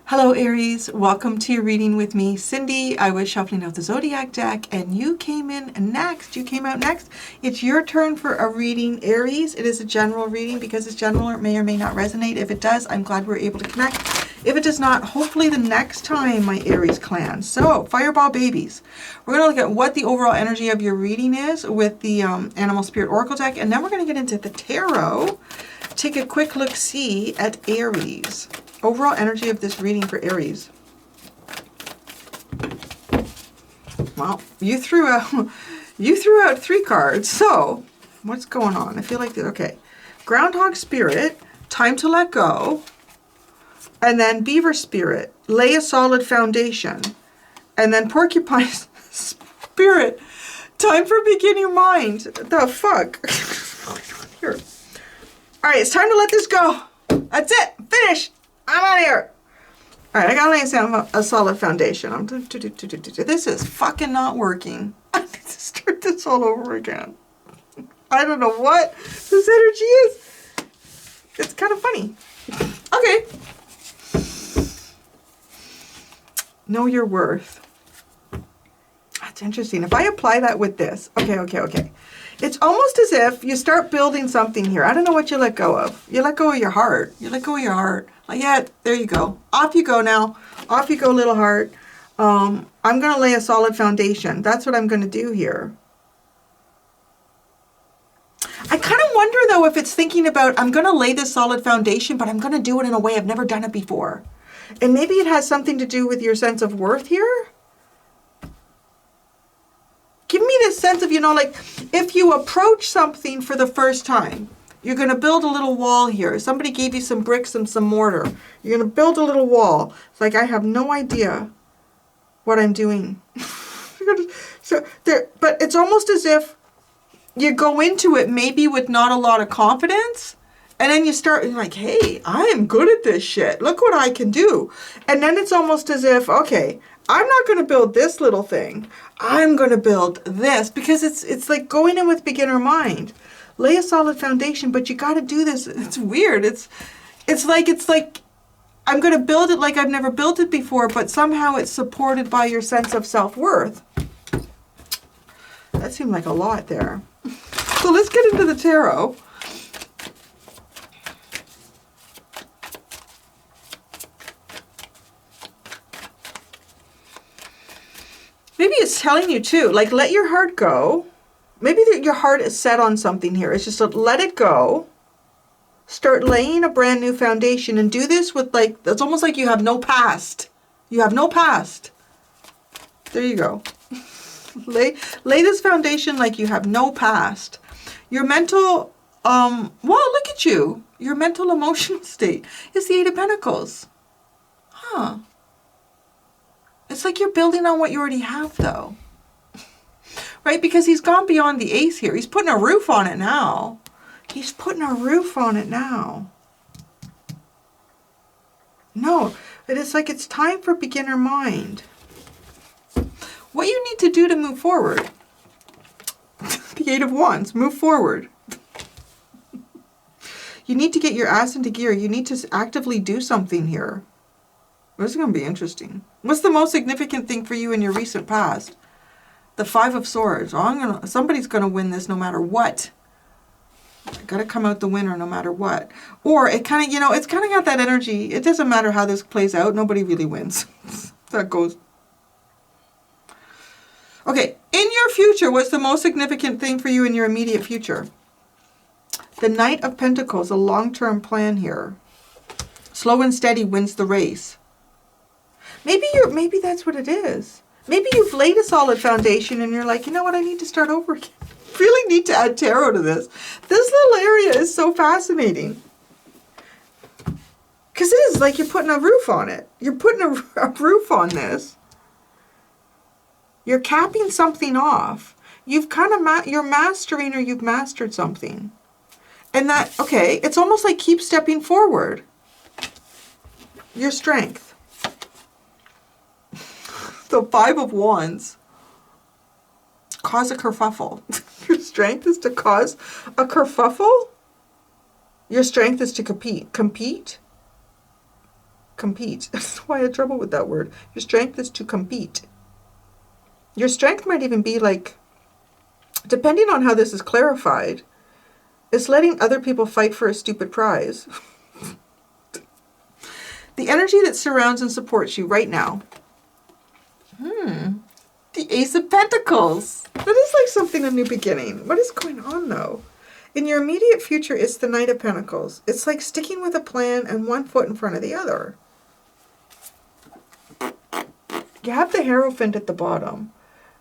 Hello Aries, welcome to your reading with me, Cindy. I was shuffling out the Zodiac deck and you came in next. You came out next. It's your turn for a reading, Aries. It is a general reading because it's general. It may or may not resonate. If it does, I'm glad we're able to connect. If it does not, hopefully the next time, my Aries clan. So, Fireball Babies. We're going to look at what the overall energy of your reading is with the Animal Spirit Oracle deck, and then we're going to get into the tarot. Take a quick look-see at Aries. Overall energy of this reading for Aries. Well, you threw out 3 cards. So, what's going on? I feel like okay. Groundhog Spirit, time to let go. And then Beaver Spirit, lay a solid foundation. And then Porcupine Spirit, time for begin your mind. The fuck? Here. All right, it's time to let this go. That's it. Finish. I'm out of here. All right, I gotta lay a solid foundation. This is fucking not working. I need to start this all over again. I don't know what this energy is. It's kind of funny. Okay. Know your worth. That's interesting. If I apply that with this, okay. It's almost as if you start building something here. I don't know what you let go of. You let go of your heart. You let go of your heart. Like, yeah, there you go. Off you go now. Off you go, little heart. I'm going to lay a solid foundation. That's what I'm going to do here. I kind of wonder, though, if it's thinking about, I'm going to lay this solid foundation, but I'm going to do it in a way I've never done it before. And maybe it has something to do with your sense of worth here. Give me this sense of, like, if you approach something for the first time, you're going to build a little wall here. Somebody gave you some bricks and some mortar. You're going to build a little wall. It's like, I have no idea what I'm doing. But it's almost as if you go into it maybe with not a lot of confidence. And then you start like, hey, I am good at this shit. Look what I can do. And then it's almost as if, okay, I'm not going to build this little thing. I'm going to build this, because it's like going in with beginner mind. Lay a solid foundation, but you got to do this. It's weird. It's like I'm going to build it like I've never built it before, but somehow it's supported by your sense of self-worth. That seemed like a lot there. So let's get into the tarot. Maybe it's telling you too, like, let your heart go. Maybe your heart is set on something here. It's just let it go. Start laying a brand new foundation, and do this with, like, it's almost like you have no past. You have no past. There you go. lay this foundation like you have no past. Your mental, well, look at you. Your mental emotional state is the 8 of Pentacles. Huh. It's like you're building on what you already have, though. Right? Because he's gone beyond the ace here. He's putting a roof on it now. He's putting a roof on it now. No, but it's like it's time for beginner mind. What you need to do to move forward. The 8 of Wands. Move forward. You need to get your ass into gear. You need to actively do something here. This is going to be interesting. What's the most significant thing for you in your recent past? The 5 of Swords. Oh, somebody's going to win this no matter what. I got to come out the winner no matter what. Or it kind of, it's kind of got that energy. It doesn't matter how this plays out. Nobody really wins. That goes. Okay. In your future, what's the most significant thing for you in your immediate future? The Knight of Pentacles, a long-term plan here. Slow and steady wins the race. Maybe that's what it is. Maybe you've laid a solid foundation and you're like, you know what, I need to start over again. Really need to add tarot to this. This little area is so fascinating. Because it is like you're putting a roof on it. You're putting a roof on this. You're capping something off. You've kind of, you're mastering, or you've mastered something. And that, okay, it's almost like keep stepping forward. Your strength. The 5 of Wands. Cause a kerfuffle. Your strength is to cause a kerfuffle? Your strength is to compete. Compete? compete. That's why I had trouble with that word. Your strength is to compete. Your strength might even be like, depending on how this is clarified, it's letting other people fight for a stupid prize. The energy that surrounds and supports you right now. The Ace of Pentacles. That is like something, a new beginning. What is going on though? In your immediate future, it's the Knight of Pentacles. It's like sticking with a plan and one foot in front of the other. You have the Hierophant at the bottom.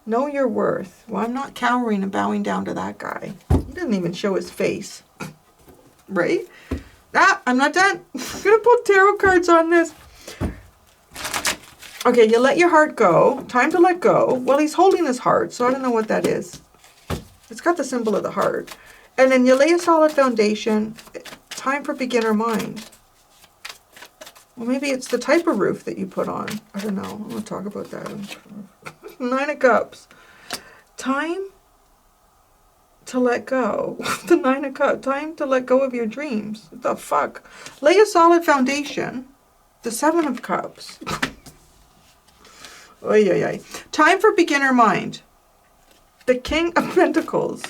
Know your worth. Well, I'm not cowering and bowing down to that guy. He doesn't even show his face. Right? Ah, I'm not done. I'm going to pull tarot cards on this. Okay, you let your heart go. Time to let go. Well, he's holding his heart, so I don't know what that is. It's got the symbol of the heart. And then you lay a solid foundation. Time for beginner mind. Well, maybe it's the type of roof that you put on. I don't know. I'm going to talk about that. 9 of Cups. Time to let go. The 9 of Cups. Time to let go of your dreams. What the fuck? Lay a solid foundation. The 7 of Cups. Oy, oy, oy. Time for beginner mind. The King of Pentacles.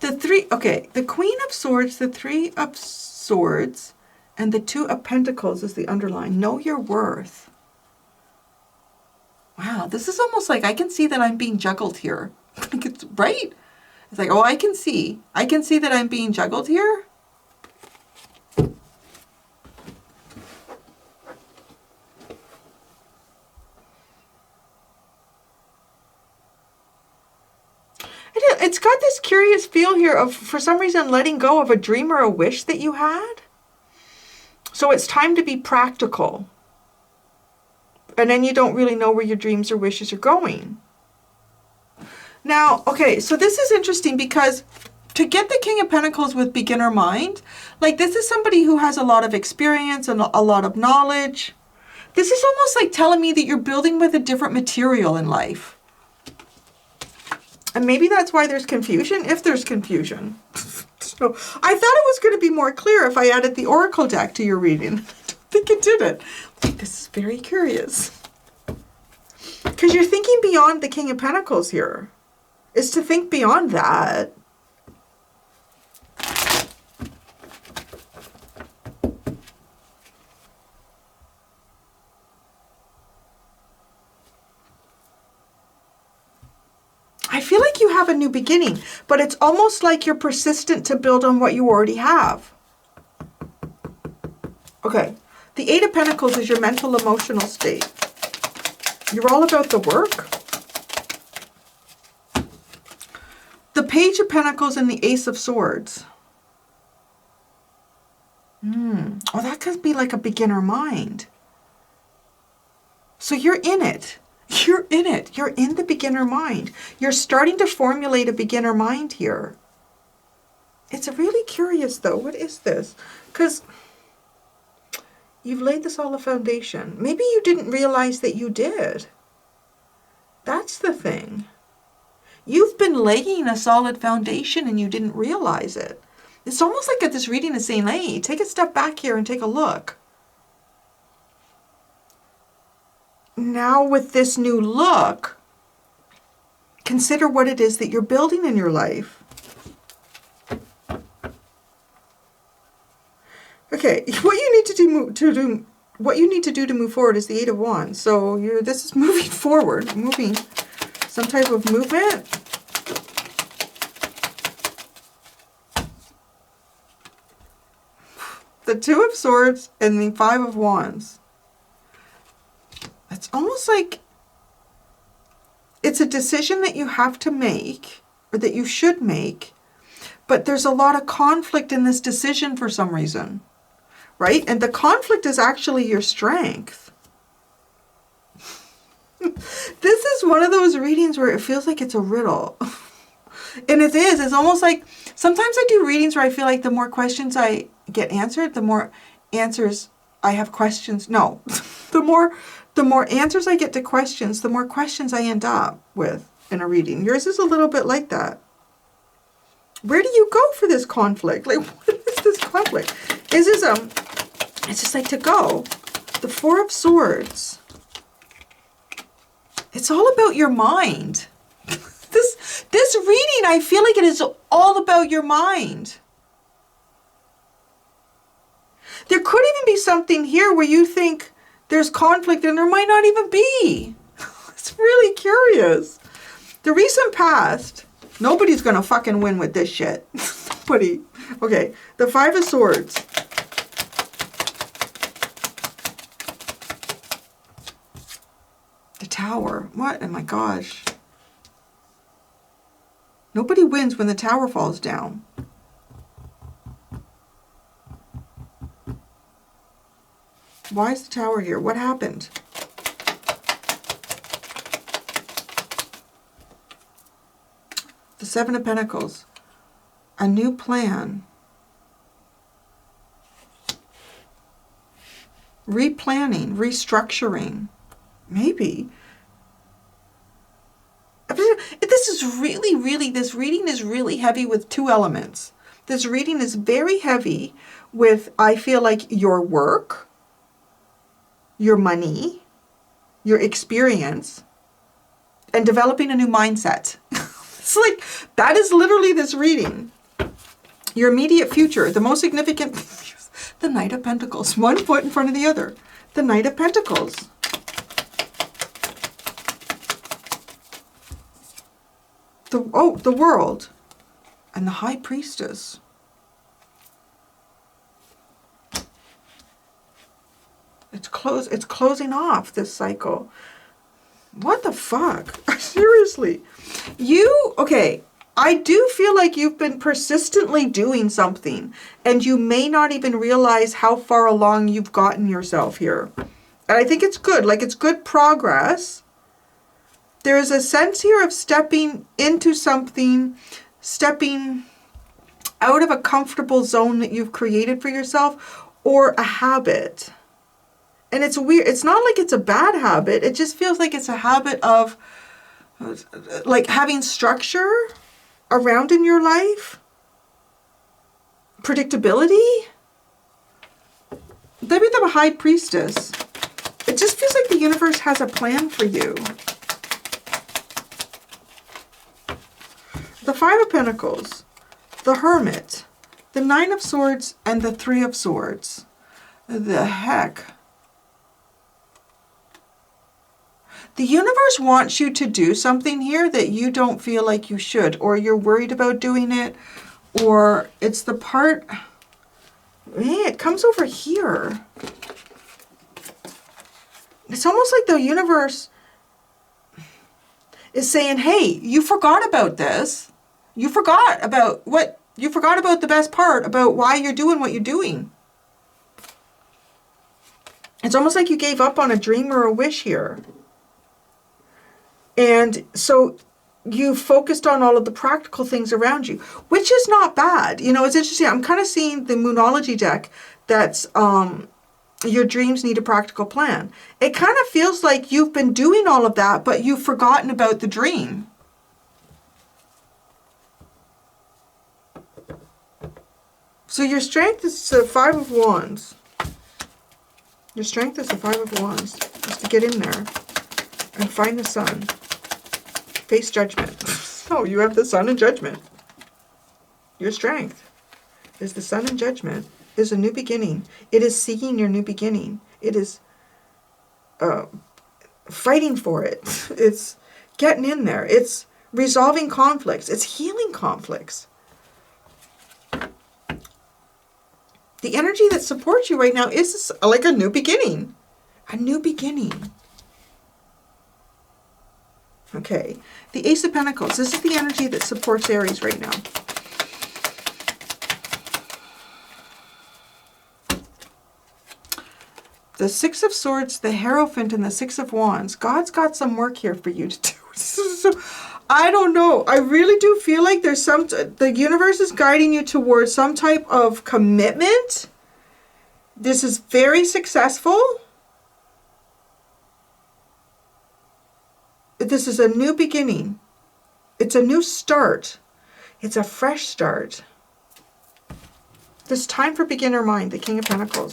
The Queen of Swords, the 3 of Swords, and the 2 of Pentacles is the underline. Know your worth. Wow, this is almost like I can see that I'm being juggled here. It's right? It's like, oh, I can see that I'm being juggled here. It's got this curious feel here of, for some reason, letting go of a dream or a wish that you had. So it's time to be practical. And then you don't really know where your dreams or wishes are going. Now, okay, so this is interesting because to get the King of Pentacles with beginner mind, like this is somebody who has a lot of experience and a lot of knowledge. This is almost like telling me that you're building with a different material in life. And maybe that's why there's confusion, if there's confusion. So I thought it was going to be more clear if I added the Oracle deck to your reading. I don't think it did it. This is very curious. Because you're thinking beyond the King of Pentacles here. Is to think beyond that. I feel like you have a new beginning, but it's almost like you're persistent to build on what you already have. Okay, the 8 of Pentacles is your mental, emotional state. You're all about the work. The Page of Pentacles and the Ace of Swords. Oh, that could be like a beginner mind. So you're in it. You're in it. You're in the beginner mind. You're starting to formulate a beginner mind here. It's really curious though. What is this? Because you've laid this all a foundation. Maybe you didn't realize that you did. That's the thing. You've been laying a solid foundation and you didn't realize it. It's almost like this reading is saying, hey, take a step back here and take a look. Now with this new look, consider what it is that you're building in your life. Okay, what you need to do to move forward is the 8 of Wands. So this is moving forward, moving some type of movement. The 2 of Swords and the 5 of Wands. It's almost like it's a decision that you have to make, or that you should make, but there's a lot of conflict in this decision for some reason, right? And the conflict is actually your strength. This is one of those readings where it feels like it's a riddle. And it is. It's almost like, sometimes I do readings where I feel like the more questions I get answered, the more answers I have questions. No, the more answers I get to questions, the more questions I end up with. in a reading. Yours is a little bit like that. Where do you go for this conflict? Like, what is this conflict? Is this, it's just like to go. The Four of Swords. It's all about your mind. This reading, I feel like it is all about your mind. There could even be something here where you think there's conflict and there might not even be. It's really curious. The recent past, nobody's going to fucking win with this shit. Nobody. Okay, the Five of Swords. The Tower. What? Oh my gosh. Nobody wins when the tower falls down. Why is the Tower here? What happened? The Seven of Pentacles. A new plan. Replanning, restructuring. Maybe. This is really, this reading is really heavy with two elements. This reading is very heavy with, I feel like, your work, your money, your experience, and developing a new mindset. It's like, that is literally this reading. Your immediate future, the most significant, the Knight of Pentacles, one foot in front of the other. The Knight of Pentacles. The World. And the High Priestess. It's closing off this cycle. What the fuck? Seriously. Okay, I do feel like you've been persistently doing something and you may not even realize how far along you've gotten yourself here. And I think it's good. Like, it's good progress. There is a sense here of stepping into something, stepping out of a comfortable zone that you've created for yourself, or a habit. And it's weird. It's not like it's a bad habit. It just feels like it's a habit of like having structure around in your life. Predictability. Maybe the High Priestess. It just feels like the universe has a plan for you. The Five of Pentacles. The Hermit. The Nine of Swords and the Three of Swords. The heck? The universe wants you to do something here that you don't feel like you should, or you're worried about doing it, or it's the part, it comes over here. It's almost like the universe is saying, hey, you forgot about this. You forgot about the best part about why you're doing what you're doing. It's almost like you gave up on a dream or a wish here. And so you focused on all of the practical things around you, which is not bad. You know, it's interesting. I'm kind of seeing the Moonology deck that's your dreams need a practical plan. It kind of feels like you've been doing all of that, but you've forgotten about the dream. So your strength is the Five of Wands. Your strength is the Five of Wands. Just to get in there and find the sun. Face judgment. Oh, you have the Sun and Judgment. Your strength is the Sun and Judgment. Is a new beginning. It is seeking your new beginning. It is fighting for it. It's getting in there. It's resolving conflicts. It's healing conflicts. The energy that supports you right now is like a new beginning. A new beginning. Okay, the Ace of Pentacles. This is the energy that supports Aries right now. The Six of Swords, the Hierophant, and the Six of Wands. God's got some work here for you to do. I don't know. I really do feel like there's the universe is guiding you towards some type of commitment. This is very successful. This is a new beginning. It's a new start. It's a fresh start. This time for beginner mind, the King of Pentacles.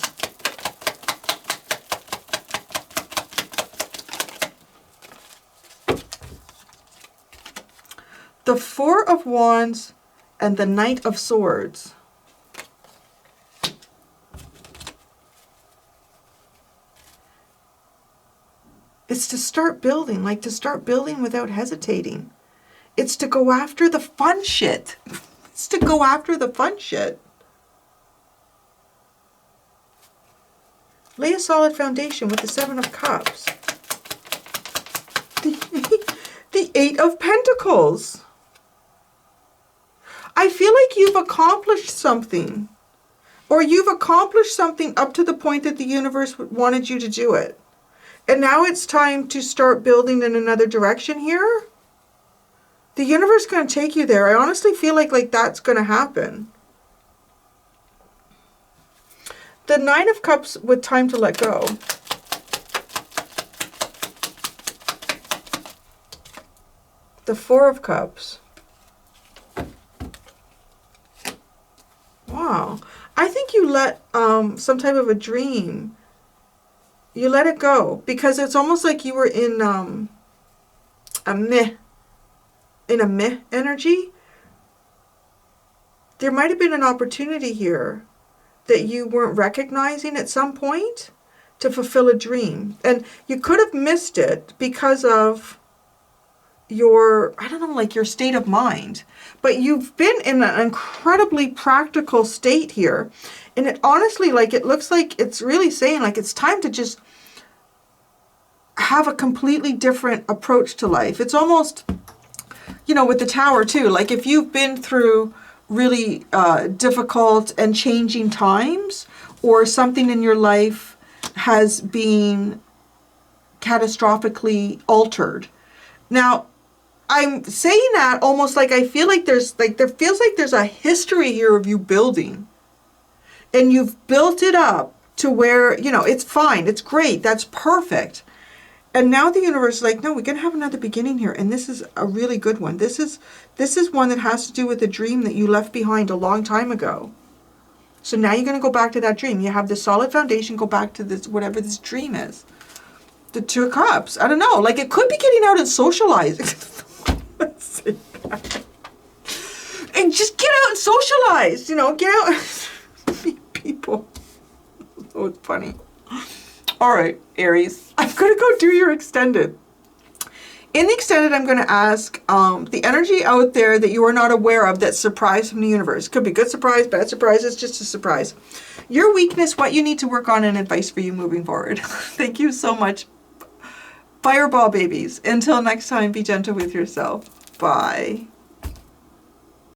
The Four of Wands and the Knight of Swords. It's to start building, like to start building without hesitating. It's to go after the fun shit. It's to go after the fun shit. Lay a solid foundation with the Seven of Cups. The Eight of Pentacles. I feel like you've accomplished something. Or you've accomplished something up to the point that the universe wanted you to do it. And now it's time to start building in another direction here. The universe is going to take you there. I honestly feel like that's going to happen. The Nine of Cups with time to let go. The Four of Cups. Wow. I think you let some type of a dream, you let it go, because it's almost like you were in a meh energy. There might have been an opportunity here that you weren't recognizing at some point to fulfill a dream. And you could have missed it because of your, I don't know, like your state of mind. But you've been in an incredibly practical state here. And it honestly, like, it looks like it's really saying, like, it's time to just have a completely different approach to life. It's almost, you know, with the Tower too, like if you've been through really difficult and changing times, or something in your life has been catastrophically altered. Now, I'm saying that almost like I feel like there feels like there's a history here of you building. And you've built it up to where, you know, it's fine, it's great, that's perfect. And now the universe is like, no, we're going to have another beginning here. And this is a really good one. This is one that has to do with a dream that you left behind a long time ago. So now you're going to go back to that dream. You have this solid foundation, go back to this, whatever this dream is. The Two of Cups. I don't know. Like, it could be getting out and socializing. Let's see that. And just get out and socialize. You know, get out and meet people. Oh, it's funny. All right, Aries. I'm going to go do your extended. In the extended, I'm going to ask the energy out there that you are not aware of that's surprise from the universe. Could be good surprise, bad surprise. It's just a surprise. Your weakness, what you need to work on, and advice for you moving forward. Thank you so much. Fireball babies. Until next time, be gentle with yourself. Bye.